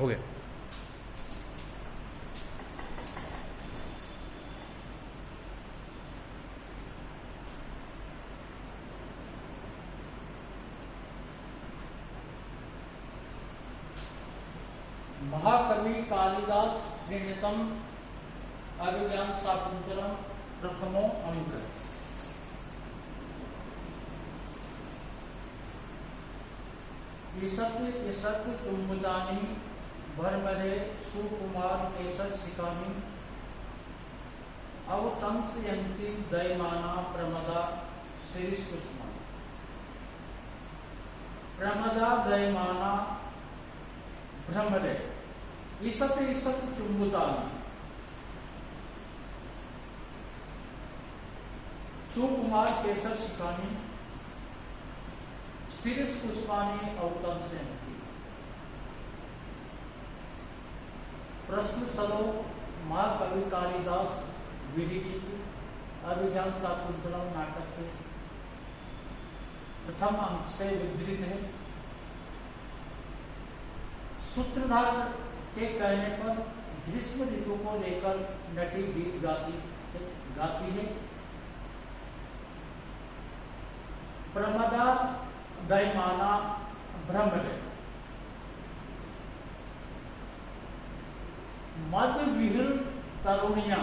हो गया। महाकवि कालिदास प्रणीतम अभिज्ञान शाकुंतलम प्रथमो अंक। ईसत ईसत चुम्बुतानी भरमरे सुकुमार केसर शिकानी अवतंसयन्ति दयमाना प्रमदा शिरीष कुसुमा। प्रमदा दयमाना भ्रमरे ईसत ईसत चुम्बुतानी सुकुमार केसर शिकानी शिरीष कुसुमानी अवतंसयन्ति। प्रश्न श्लोक महाकवि कालिदास विरचित अभिज्ञान शाकुंतलम नाटक के प्रथम अंक से उद्धृत है। सूत्रधार के कहने पर ग्रीष्म ऋतु को लेकर नटी गीत गाती है। प्रमदा दयमाना भ्रमरे मद विहुल तरुणियां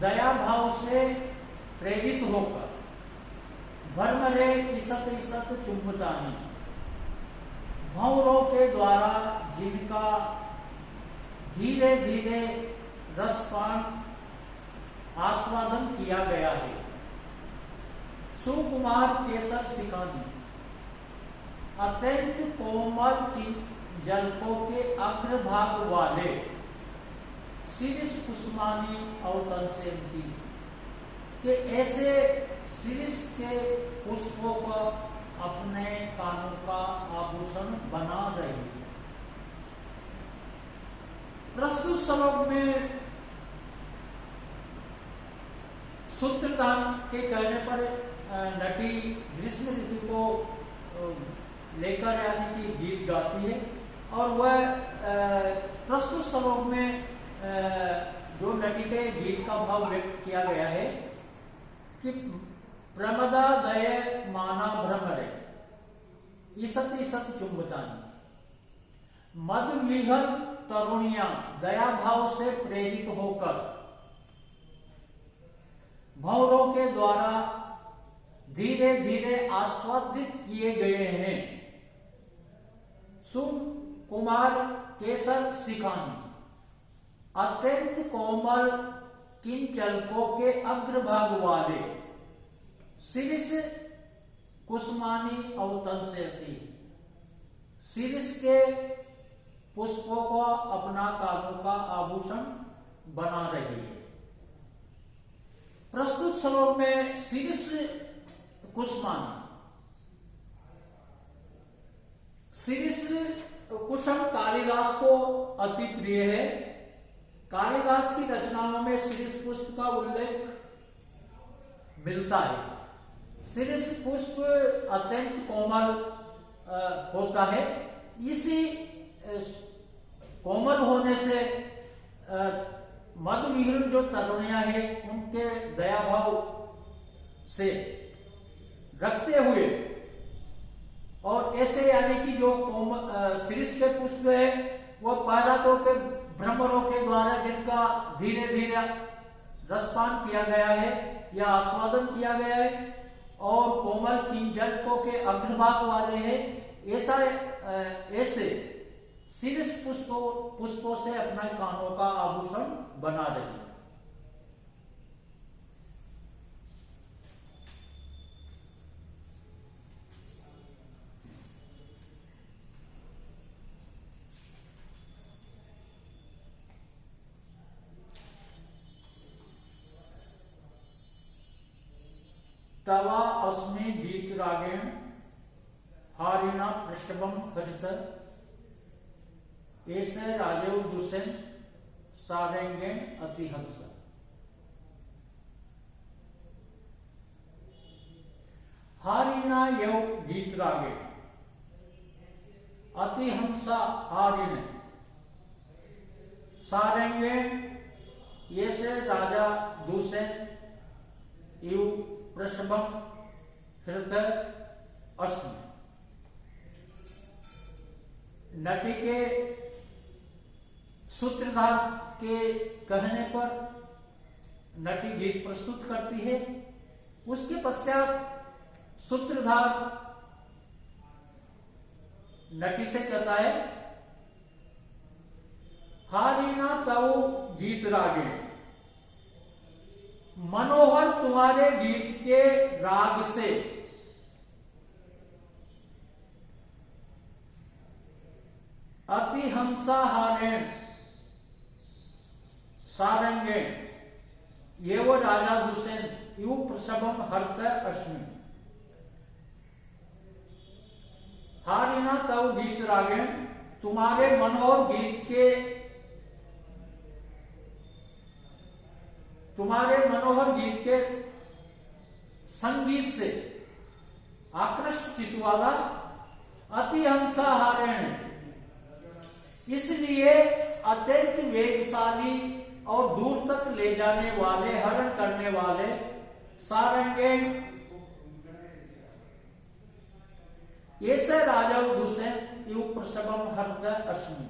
दया भाव से प्रेरित होकर भ्रमरे ईसत ईसत चुम्बतानी भंवरों के द्वारा जिनका धीरे धीरे रसपान आस्वादन किया गया है। सुकुमार केसर शिकानी अत्यंत कोमल जलकों के अग्रभाग वाले शिरीष कुसुमानी अवतंसयन्ति के ऐसे शिरीष के पुष्पों का अपने कानों का आभूषण बना रही है। प्रस्तुत श्लोक में सूत्रधार के कहने पर नटी ग्रीष्म ऋतु को लेकर यानी कि गीत गाती है और वह प्रस्तुत श्लोक में जो नटी के गीत का भाव व्यक्त किया गया है कि प्रमदा दय माना भ्रमरे ईसत ईसत चुम्बतानी मद विहल तरुणियां दया भाव से प्रेरित होकर भंवरों के द्वारा धीरे धीरे आस्वादित किए गए हैं। सुकुमार केसर शिकानी अत्यंत कोमल किंचलकों के अग्रभाग वाले शिरीष कुसुमानी अवतंसयन्ति शिरीष के पुष्पों को अपना कानों का आभूषण बना रही है। प्रस्तुत श्लोक में शिरीष कुसुमानी शिरीष कुसुम कालिदास को अति प्रिय है। कालिदास की रचनाओं में शिरीष पुष्प का उल्लेख मिलता है। शिरीष पुष्प अत्यंत कोमल होता है। इसी कोमल होने से मद विहुल जो तरुणियां हैं उनके दया भाव से रखते हुए और ऐसे यानी कि जो शिरीष के पुष्प है वो पहला तो के भ्रमरों के द्वारा जिनका धीरे धीरे रसपान किया गया है या आस्वादन किया गया है और कोमल किंजलकों के अग्रभाग वाले हैं। ऐसे शिरीष पुष्पों से अपना कानों का आभूषण बना रही है। तवा अस्मि गीत रागेण हारिणा पृष्ठभम हरित ऐसे राजेव दुसेन सारेंगे अतिहंस। हारिणा यव गीत रागे अतिहंसा हारिण सारंगेण ये से राजा दूषण इव प्रसभम हृदय अस्मि। नटी के सूत्रधार के कहने पर नटी गीत प्रस्तुत करती है। उसके पश्चात सूत्रधार नटी से कहता है, हारिना तव गीत रागे, मनोहर तुम्हारे गीत के राग से अतिहंसा हारेण सारंगेण ये वो राजा दूषण यू प्रसभम हर्त अस्मि। हारिना तव गीत रागेण तुम्हारे मनोहर गीत के संगीत से आकृष्ट चित्त वाला अतिहंसा हारेण इसलिए अत्यंत वेगशाली और दूर तक ले जाने वाले हरण करने वाले सारंगेण ऐसे राजा दूषण यू प्रसभम हर्द अस्मि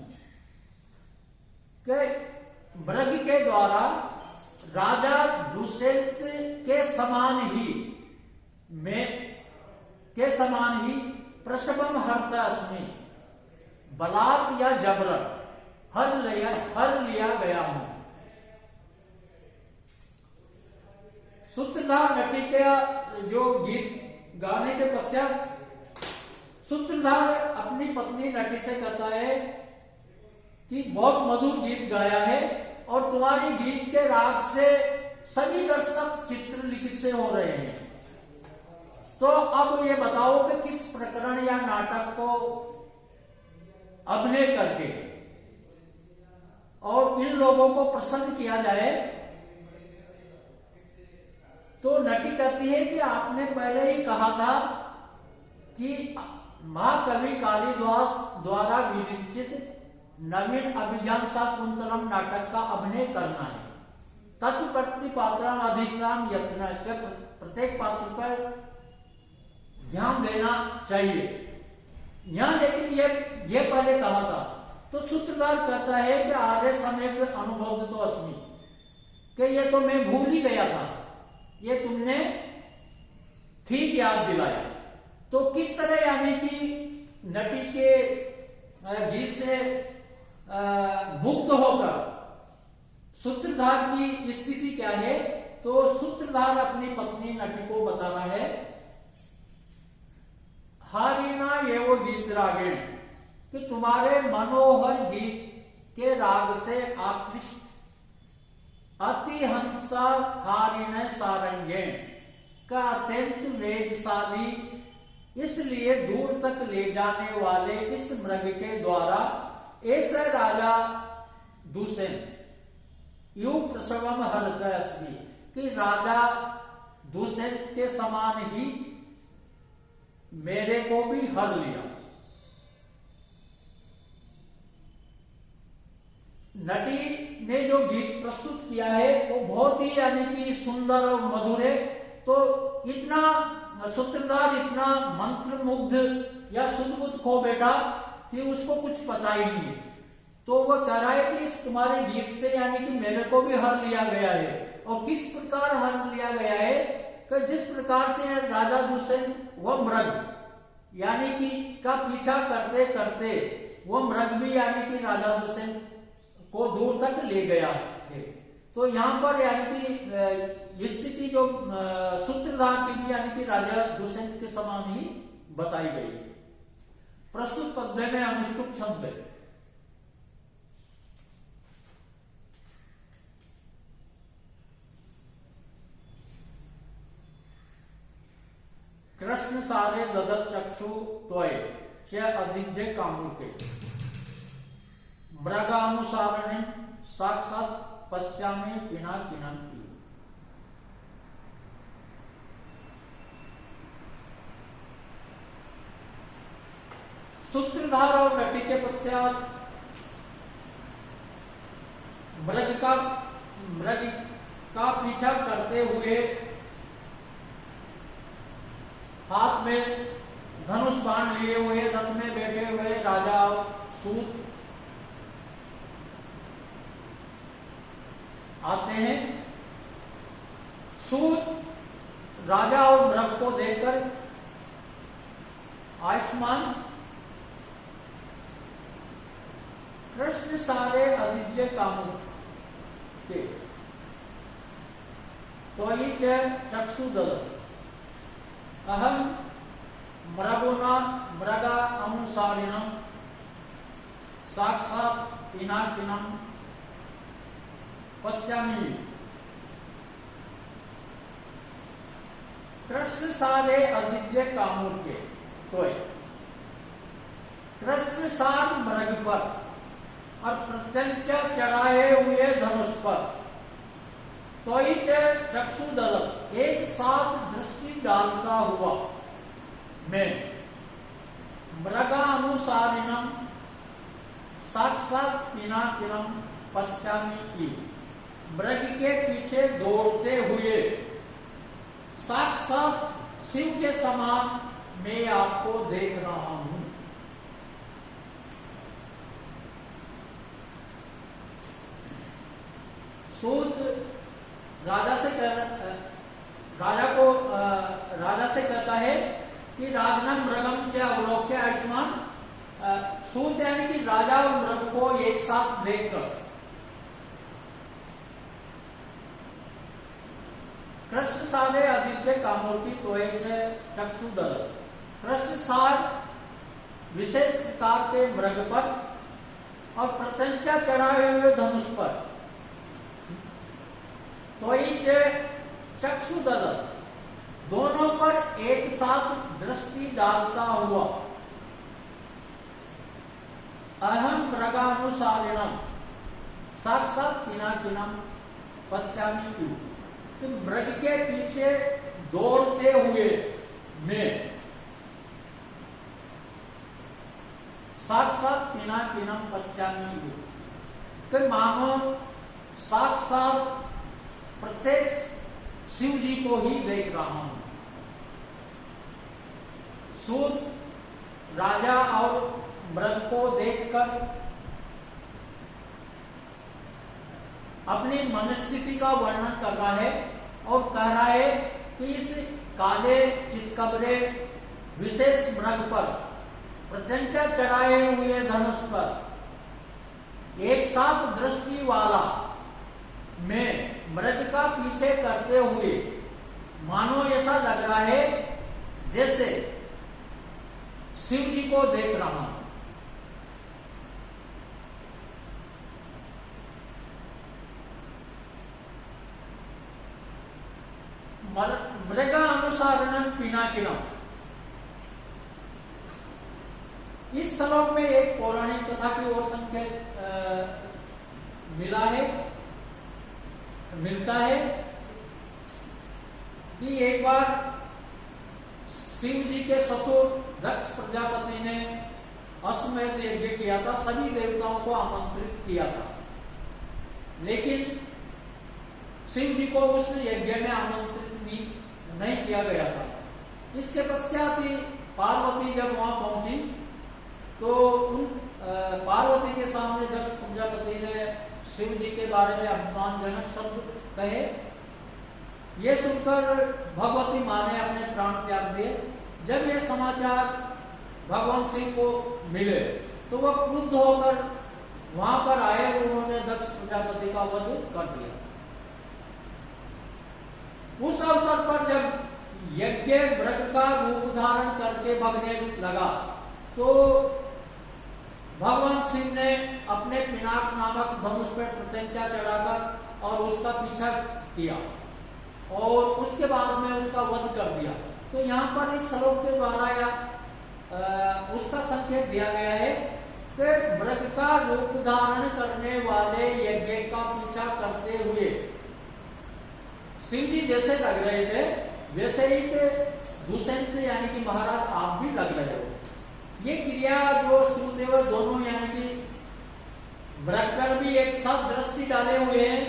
के मृग के द्वारा राजा दूषित के समान ही प्रसभम हर्द अस्मि बलात् या जबरन हर लिया गया हूं। सूत्रधार नटी का जो गीत गाने के पश्चात सूत्रधार अपनी पत्नी नटी से कहता है कि बहुत मधुर गीत गाया है और तुम्हारी गीत के राग से सभी दर्शक चित्रलिखित से हो रहे हैं। तो अब ये बताओ कि किस प्रकरण या नाटक को अभिनय करके और इन लोगों को प्रसन्न किया जाए। तो नटी कहती है कि आपने पहले ही कहा था कि महाकवि कालिदास द्वारा विरचित नवीन अभिज्ञान शाकुंतलम नाटक का अभिनय करना है। तत्प्रति पात्रां अधिकां यत्न के प्रत्येक पात्र पर ध्यान देना चाहिए। यहां लेकिन ये पहले कहा था। तो सूत्रधार कहता है कि आर्य समेत अनुभव तो अस्मि कि ये तो मैं भूल ही गया था, ये तुमने ठीक याद दिलाया। तो किस तरह यानी कि नटी के गीत से मुक्त होकर सूत्रधार की स्थिति क्या है। तो सूत्रधार अपनी पत्नी नटी को बता रहा है, हारिना ये वो गीत रागेण कि तुम्हारे मनोहर गीत के राग से आकृष्ट अतिहंसा हारिण सारंगेण का अत्यंत वेगशाली इसलिए दूर तक ले जाने वाले इस मृग के द्वारा ऐसा राजा दूषण यू प्रसवम हर्त अस्मि कि राजा दूषण के समान ही मेरे को भी हर लिया। नटी ने जो गीत प्रस्तुत किया है वो बहुत ही यानी कि सुंदर और मधुर है। तो इतना सूत्रधार इतना मंत्र मुग्ध या सुदबुद्ध खो बैठा कि उसको कुछ पता ही नहीं। तो वह कह रहा है कि इस तुम्हारे गीत से यानी कि मेरे को भी हर लिया गया है। और किस प्रकार हर लिया गया है कि जिस प्रकार से राजा दूषण वह मृग यानी कि का पीछा करते करते वह मृग भी यानी कि राजा दूषण को दूर तक ले गया है। तो यहाँ पर यानी कि स्थिति जो सूत्रधार की भी यानी कि राजा दूषण के समान ही बताई गई। प्रस्तुत पद्य में अनुष्टुप छंद है। कृष्ण सारे ददत चक्षु त्वय च अधिज्य कामुके मृगानुसारण साक्षात पश्यामि पिनाकिनंति। सूत्रधार और नटी के पश्चात मृग का पीछा करते हुए हाथ में धनुष बाण लिए हुए रथ में बैठे हुए राजा सूत आते हैं। सूत राजा और मृग को देखकर आयुष्मान कृष्ण सारे अदिज्य कामों के तो चक्षुदल अहम मृगोना मृगा अनुसारिणम साक्षात पिनाकिनम पश्यामि। कृष्ण सारे अदिज्य कामों के तो कृष्ण सार मृग पर और प्रत्यंचा चढ़ाए हुए धनुष पर तो चक्षुदल एक साथ दृष्टि डालता हुआ मैं मृगानुसारिणम साक्षात पिनाकिनम पश्यामि की मृग के पीछे दौड़ते हुए साक्षात शिव के समान मैं आपको देख रहा हूं। सूत राजा से कहता है कि राजनम मृगम च अवलोक्य आयुष्मान। सूत यानी कि राजा और मृग को एक साथ देखकर कृष्ण सारे आदित्य कामोटी तोय चक्षुदल कृष्ण सार विशेष प्रकार के मृग पर और प्रशंसा चढ़ाए हुए धनुष पर तो चक्षुदल दोनों पर एक साथ दृष्टि डालता हुआ अहम मृगानुसारिणम साक्षात पिनाकिनम पश्यामि की कि मृग के पीछे दौड़ते हुए मैं साक्षात पिनाकिनम पश्यामि कि मानो साक्षात प्रत्यक्ष शिव जी को ही देख रहा हूं। सूत राजा और मृग को देखकर अपनी मनस्थिति का वर्णन कर रहा है और कह रहा है कि इस काले चितकबरे विशेष मृग पर प्रत्यंचा चढ़ाए हुए धनुष पर एक साथ दृष्टि वाला मैं मृग का पीछे करते हुए मानो ऐसा लग रहा है जैसे शिव जी को देख रहा हूं। मृगा अनुसारणम पिनाकिनम इस श्लोक में एक पौराणिक कथा की ओर संकेत मिलता है कि एक बार शिव जी के ससुर दक्ष प्रजापति ने अश्वमेध यज्ञ किया था, सभी देवताओं को आमंत्रित किया था, लेकिन शिव जी को उस यज्ञ में आमंत्रित नहीं किया गया था। इसके पश्चात ही पार्वती जब वहां पहुंची तो उन पार्वती के सामने दक्ष प्रजापति ने शिव जी के बारे में अपमानजनक शब्द कहे। ये सुनकर भगवती मां ने अपने प्राण त्याग दिए। जब ये समाचार भगवान शिव को मिले तो वह क्रुद्ध होकर वहां पर आए और उन्होंने दक्ष प्रजापति का वध कर दिया। उस अवसर पर जब यज्ञ मृग का रूप धारण करके भगने लगा तो भगवान शिव ने अपने पिनाक नामक धनुष पर प्रत्यंचा चढ़ाकर और उसका पीछा किया और उसके बाद में उसका वध कर दिया। तो यहाँ पर इस श्लोक के द्वारा उसका संकेत दिया गया है कि मृग का रूप धारण करने वाले यज्ञ का पीछा करते हुए शिव जी जैसे लग रहे थे वैसे ही दुष्यंत यानी कि महाराज आप भी लग रहे हो। ये क्रिया जो श्रुदेव दोनों यानी कि मृग पर भी एक साथ दृष्टि डाले हुए हैं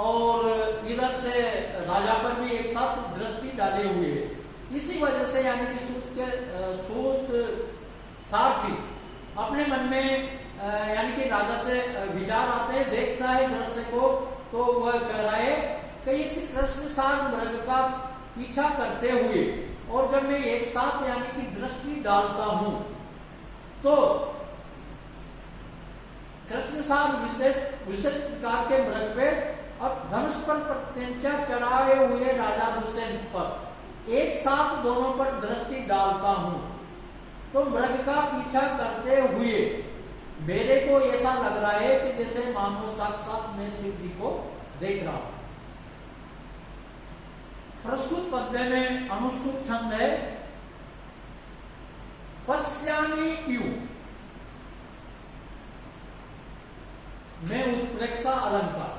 और इधर से राजा पर भी एक साथ दृष्टि डाले हुए हैं। इसी वजह से यानी कि सूत सारथी अपने मन में यानी कि राजा से विचार आते हैं, देखता है दृश्य को, तो वह कह रहा है कि इस कृष्णसार मृग का पीछा करते हुए और जब मैं एक साथ यानी कि दृष्टि डालता हूं तो कृष्णसार विशेष प्रकार के मृग पे और धनुष पर प्रत्यंचा चढ़ाए हुए राजा दुष्यंत पर एक साथ दोनों पर दृष्टि डालता हूं तो मृग का पीछा करते हुए मेरे को ऐसा लग रहा है कि जैसे मानो साक्षात मैं शिव जी को देख रहा हूं। प्रस्तुत पद्य में अनुष्टुप छंद है पश्यामि यू में उत्प्रेक्षा अलंकार।